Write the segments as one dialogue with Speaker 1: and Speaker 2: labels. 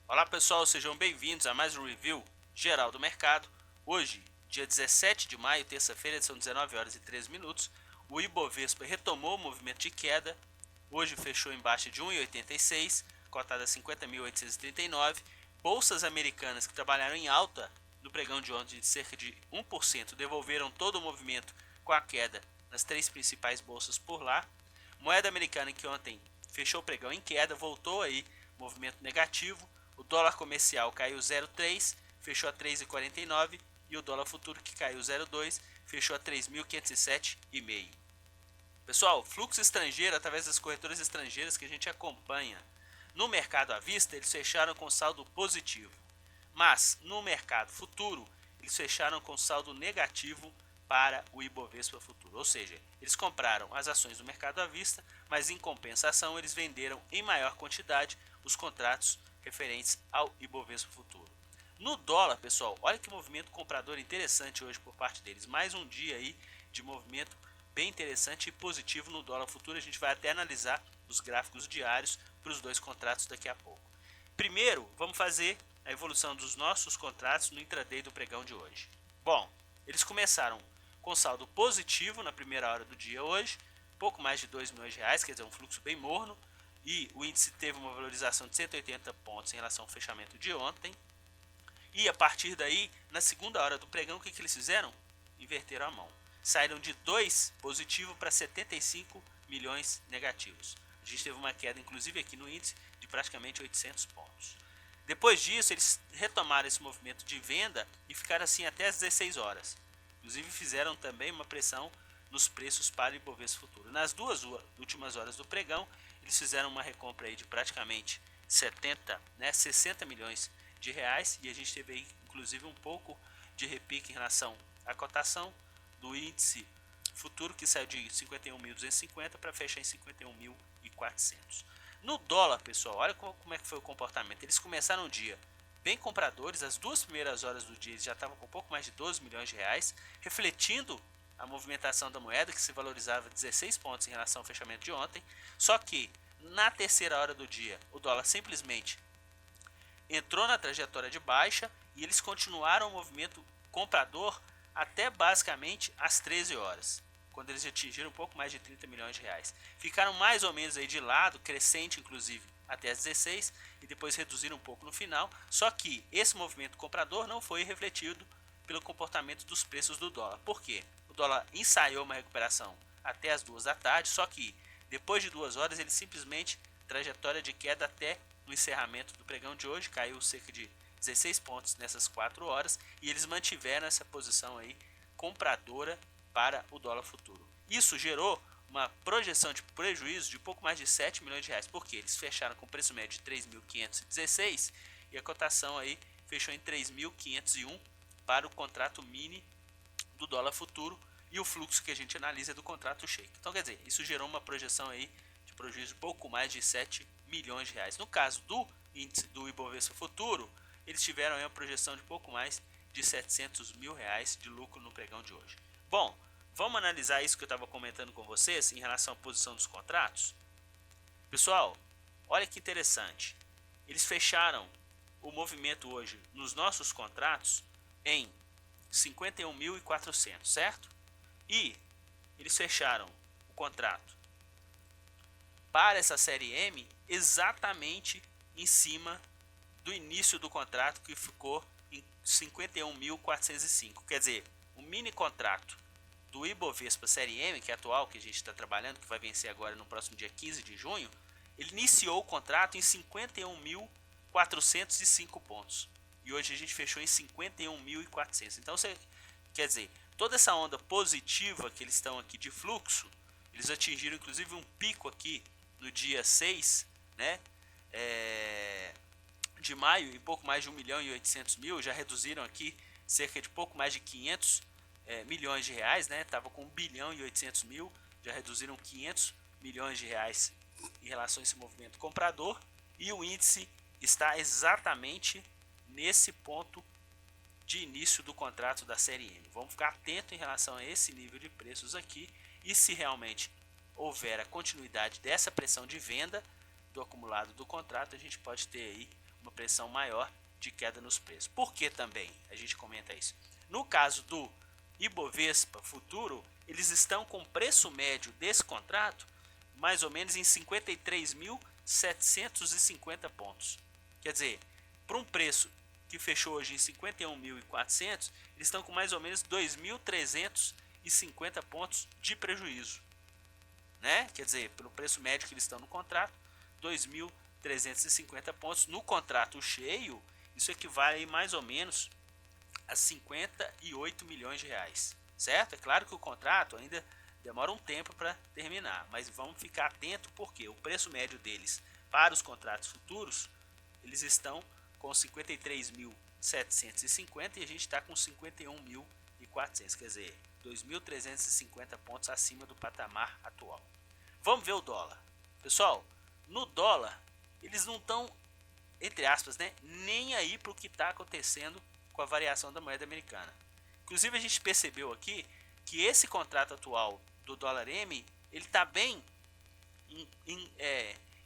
Speaker 1: Olá pessoal, sejam bem-vindos a mais um review geral do mercado. Hoje, dia 17 de maio, terça-feira, são 19 horas e 13 minutos. O Ibovespa retomou o movimento de queda. Hoje fechou em baixa de 1,86, cotada a 50.839. Bolsas americanas que trabalharam em alta no pregão de ontem de cerca de 1% devolveram todo o movimento com a queda nas três principais bolsas por lá. Moeda americana que ontem fechou o pregão em queda, voltou aí movimento negativo. O dólar comercial caiu 0,3, fechou a 3,49 e o dólar futuro que caiu 0,2, fechou a 3.507,5. Pessoal, fluxo estrangeiro através das corretoras estrangeiras que a gente acompanha. No mercado à vista, eles fecharam com saldo positivo, mas no mercado futuro, eles fecharam com saldo negativo para o Ibovespa futuro, ou seja, eles compraram as ações do mercado à vista, mas em compensação eles venderam em maior quantidade os contratos referentes ao Ibovespa futuro. No dólar, pessoal, olha que movimento comprador interessante hoje por parte deles. Mais um dia aí de movimento bem interessante e positivo no dólar futuro. A gente vai até analisar os gráficos diários para os dois contratos daqui a pouco. Primeiro, vamos fazer a evolução dos nossos contratos no intraday do pregão de hoje. Bom, eles começaram com saldo positivo na primeira hora do dia hoje, pouco mais de 2 milhões de reais, quer dizer, um fluxo bem morno, e o índice teve uma valorização de 180 pontos em relação ao fechamento de ontem. E a partir daí, na segunda hora do pregão, o que eles fizeram? Inverteram a mão. Saíram de 2 positivo para 75 milhões negativos. A gente teve uma queda, inclusive aqui no índice, de praticamente 800 pontos. Depois disso, eles retomaram esse movimento de venda e ficaram assim até as 16 horas. Inclusive fizeram também uma pressão nos preços para o Ibovespa futuro. Nas duas últimas horas do pregão, eles fizeram uma recompra aí de praticamente 60 milhões de reais, e a gente teve aí inclusive um pouco de repique em relação à cotação do índice futuro, que saiu de 51.250 para fechar em 51.400. No dólar, pessoal, olha como é que foi o comportamento. Eles começaram o dia bem compradores, as duas primeiras horas do dia eles já estavam com um pouco mais de 12 milhões de reais, refletindo a movimentação da moeda, que se valorizava 16 pontos em relação ao fechamento de ontem. Só que na terceira hora do dia o dólar simplesmente entrou na trajetória de baixa e eles continuaram o movimento comprador até basicamente às 13 horas, quando eles atingiram um pouco mais de 30 milhões de reais. Ficaram mais ou menos aí de lado, crescente inclusive, até as 16 e depois reduziram um pouco no final. Só que esse movimento comprador não foi refletido pelo comportamento dos preços do dólar. Por quê? O dólar ensaiou uma recuperação até as 2 da tarde, só que depois de 2 horas ele simplesmente trajetória de queda até no encerramento do pregão de hoje, caiu cerca de 16 pontos nessas 4 horas e eles mantiveram essa posição aí compradora para o dólar futuro. Isso gerou uma projeção de prejuízo de pouco mais de 7 milhões de reais, porque eles fecharam com preço médio de 3.516 e a cotação aí fechou em 3.501 para o contrato mini do dólar futuro, e o fluxo que a gente analisa é do contrato shake. Então, quer dizer, isso gerou uma projeção aí de prejuízo de pouco mais de 7 milhões de reais. No caso do índice do Ibovespa futuro, eles tiveram aí uma projeção de pouco mais de 700 mil reais de lucro no pregão de hoje. Bom, vamos analisar isso que eu estava comentando com vocês em relação à posição dos contratos. Pessoal, olha que interessante. Eles fecharam o movimento hoje nos nossos contratos em 51.400, certo? E eles fecharam o contrato para essa série M exatamente em cima do início do contrato, que ficou em 51.405. Quer dizer, o mini contrato do Ibovespa série M, que é atual, que a gente está trabalhando, que vai vencer agora no próximo dia 15 de junho, ele iniciou o contrato em 51.405 pontos. E hoje a gente fechou em 51.400. Então, você quer dizer, toda essa onda positiva que eles estão aqui de fluxo, eles atingiram inclusive um pico aqui no dia 6, né? De maio, e pouco mais de 1.800.000, já reduziram aqui cerca de pouco mais de 500 milhões de reais, né? Tava com 1.800.000, já reduziram 500 milhões de reais em relação a esse movimento comprador, e o índice está exatamente nesse ponto de início do contrato da série M. Vamos ficar atento em relação a esse nível de preços aqui, e se realmente houver a continuidade dessa pressão de venda do acumulado do contrato, a gente pode ter aí uma pressão maior de queda nos preços. Por que também? A gente comenta isso. No caso do Ibovespa futuro, eles estão com preço médio desse contrato mais ou menos em 53.750 pontos. Quer dizer, para um preço que fechou hoje em 51.400, eles estão com mais ou menos 2.350 pontos de prejuízo, né? Quer dizer, pelo preço médio que eles estão no contrato, 2.350 pontos no contrato cheio, isso equivale mais ou menos a 58 milhões de reais, certo? É claro que o contrato ainda demora um tempo para terminar, mas vamos ficar atento porque o preço médio deles para os contratos futuros, eles estão com 53.750 e a gente está com 51.400, quer dizer, 2.350 pontos acima do patamar atual. Vamos ver o dólar. Pessoal, no dólar, eles não estão, entre aspas, né, nem aí para o que está acontecendo com a variação da moeda americana. Inclusive, a gente percebeu aqui que esse contrato atual do dólar M, ele está bem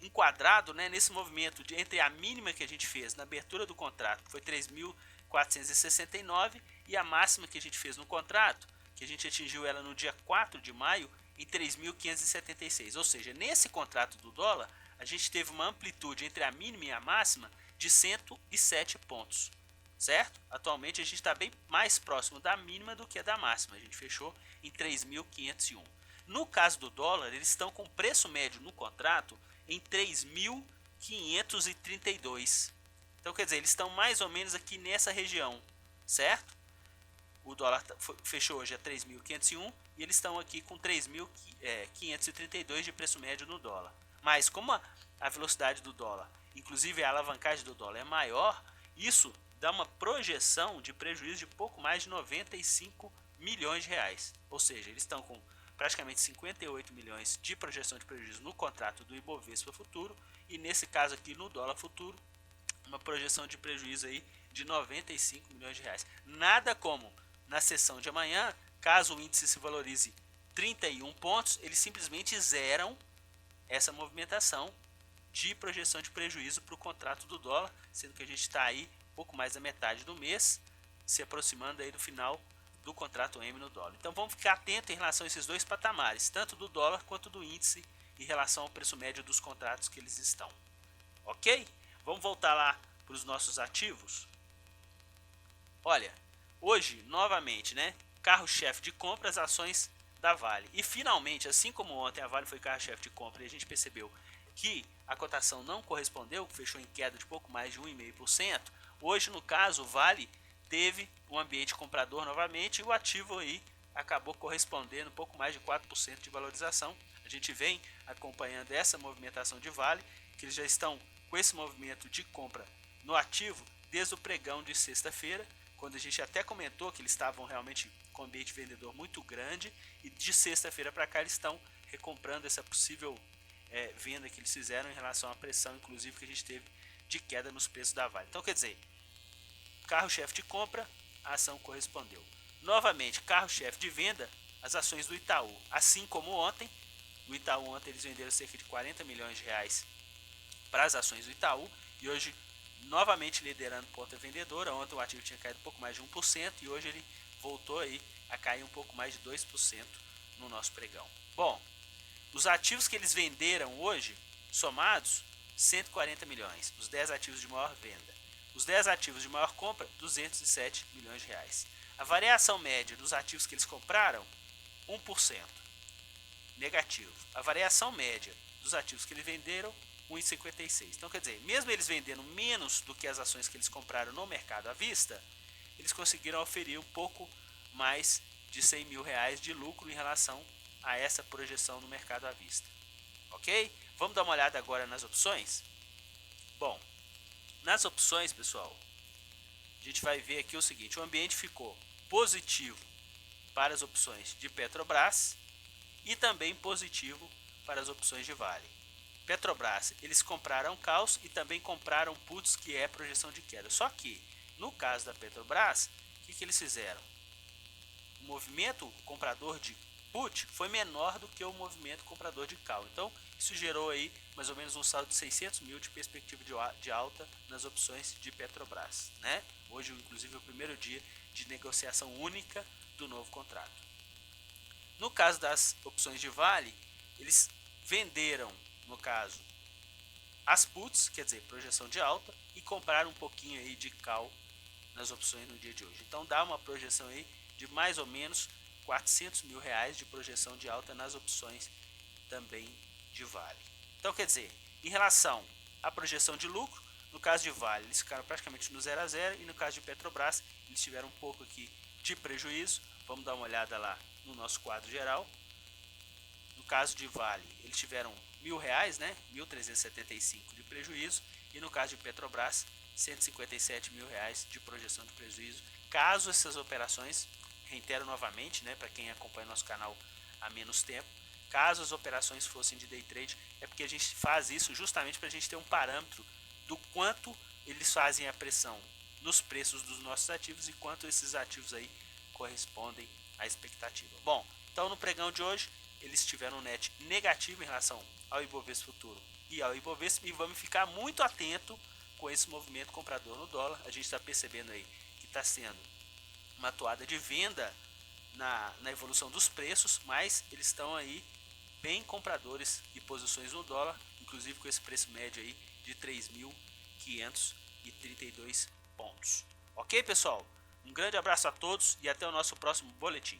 Speaker 1: enquadrado, né, nesse movimento entre a mínima que a gente fez na abertura do contrato, que foi 3.469, e a máxima que a gente fez no contrato, que a gente atingiu ela no dia 4 de maio, em 3.576. Ou seja, nesse contrato do dólar, a gente teve uma amplitude entre a mínima e a máxima de 107 pontos. Certo? Atualmente a gente está bem mais próximo da mínima do que da máxima. A gente fechou em 3.501. No caso do dólar, eles estão com preço médio no contrato em 3.532. Então, quer dizer, eles estão mais ou menos aqui nessa região, certo? O dólar fechou hoje a 3.501 e eles estão aqui com 3.532 de preço médio no dólar. Mas como a velocidade do dólar, inclusive a alavancagem do dólar é maior, isso dá uma projeção de prejuízo de pouco mais de 95 milhões de reais. Ou seja, eles estão com praticamente 58 milhões de projeção de prejuízo no contrato do Ibovespa futuro e nesse caso aqui no dólar futuro, uma projeção de prejuízo aí de 95 milhões de reais. Nada como na sessão de amanhã, caso o índice se valorize 31 pontos, eles simplesmente zeram essa movimentação de projeção de prejuízo para o contrato do dólar, sendo que a gente está aí pouco mais da metade do mês, se aproximando aí do final do contrato M no dólar. Então vamos ficar atento em relação a esses dois patamares, tanto do dólar quanto do índice em relação ao preço médio dos contratos que eles estão. Ok? Vamos voltar lá para os nossos ativos. Olha, hoje, novamente, né, carro-chefe de compra, as ações da Vale. E finalmente, assim como ontem a Vale foi carro-chefe de compra e a gente percebeu que a cotação não correspondeu, fechou em queda de pouco mais de 1,5%, hoje, no caso, o Vale teve um ambiente comprador novamente e o ativo aí acabou correspondendo um pouco mais de 4% de valorização. A gente vem acompanhando essa movimentação de Vale, que eles já estão com esse movimento de compra no ativo desde o pregão de sexta-feira, quando a gente até comentou que eles estavam realmente com um ambiente vendedor muito grande, e de sexta-feira para cá eles estão recomprando essa possível venda que eles fizeram em relação à pressão, inclusive, que a gente teve de queda nos preços da Vale. Então, quer dizer, carro-chefe de compra, a ação correspondeu. Novamente, carro-chefe de venda, as ações do Itaú. Assim como ontem, o Itaú ontem eles venderam cerca de 40 milhões de reais para as ações do Itaú, e hoje novamente liderando ponta vendedora. Ontem o ativo tinha caído um pouco mais de 1% e hoje ele voltou aí a cair um pouco mais de 2% no nosso pregão. Bom, os ativos que eles venderam hoje, somados, 140 milhões, os 10 ativos de maior venda. Os 10 ativos de maior compra, 207 milhões de reais. A variação média dos ativos que eles compraram, 1%. Negativo. A variação média dos ativos que eles venderam, 1,56. Então, quer dizer, mesmo eles vendendo menos do que as ações que eles compraram no mercado à vista, eles conseguiram oferir um pouco mais de 100 mil reais de lucro em relação a essa projeção no mercado à vista. Ok? Vamos dar uma olhada agora nas opções? Bom, nas opções, pessoal, a gente vai ver aqui o seguinte: o ambiente ficou positivo para as opções de Petrobras e também positivo para as opções de Vale. Petrobras, eles compraram calls e também compraram puts, que é projeção de queda. Só que, no caso da Petrobras, o que eles fizeram? O movimento comprador de put foi menor do que o movimento comprador de call. Então isso gerou aí mais ou menos um saldo de 600 mil de perspectiva de alta nas opções de Petrobras, né? Hoje, inclusive, é o primeiro dia de negociação única do novo contrato. No caso das opções de Vale, eles venderam, no caso, as puts, quer dizer, projeção de alta, e compraram um pouquinho aí de call nas opções no dia de hoje. Então dá uma projeção aí de mais ou menos 400 mil reais de projeção de alta nas opções também de Vale. Então quer dizer, em relação à projeção de lucro, no caso de Vale eles ficaram praticamente no 0 a 0 e no caso de Petrobras eles tiveram um pouco aqui de prejuízo. Vamos dar uma olhada lá no nosso quadro geral. No caso de Vale eles tiveram R$1.000, né, 1.375 de prejuízo, e no caso de Petrobras 157 mil reais de projeção de prejuízo. Caso essas operações, reitero novamente, né, para quem acompanha nosso canal há menos tempo, caso as operações fossem de day trade, é porque a gente faz isso justamente para a gente ter um parâmetro do quanto eles fazem a pressão nos preços dos nossos ativos e quanto esses ativos aí correspondem à expectativa. Bom, então no pregão de hoje eles tiveram um net negativo em relação ao Ibovespa Futuro e ao Ibovespa, e vamos ficar muito atento com esse movimento comprador no dólar. A gente está percebendo aí que está sendo uma toada de venda na evolução dos preços, mas eles estão aí bem compradores de posições no dólar, inclusive com esse preço médio aí de 3.532 pontos. Ok, pessoal? Um grande abraço a todos e até o nosso próximo boletim.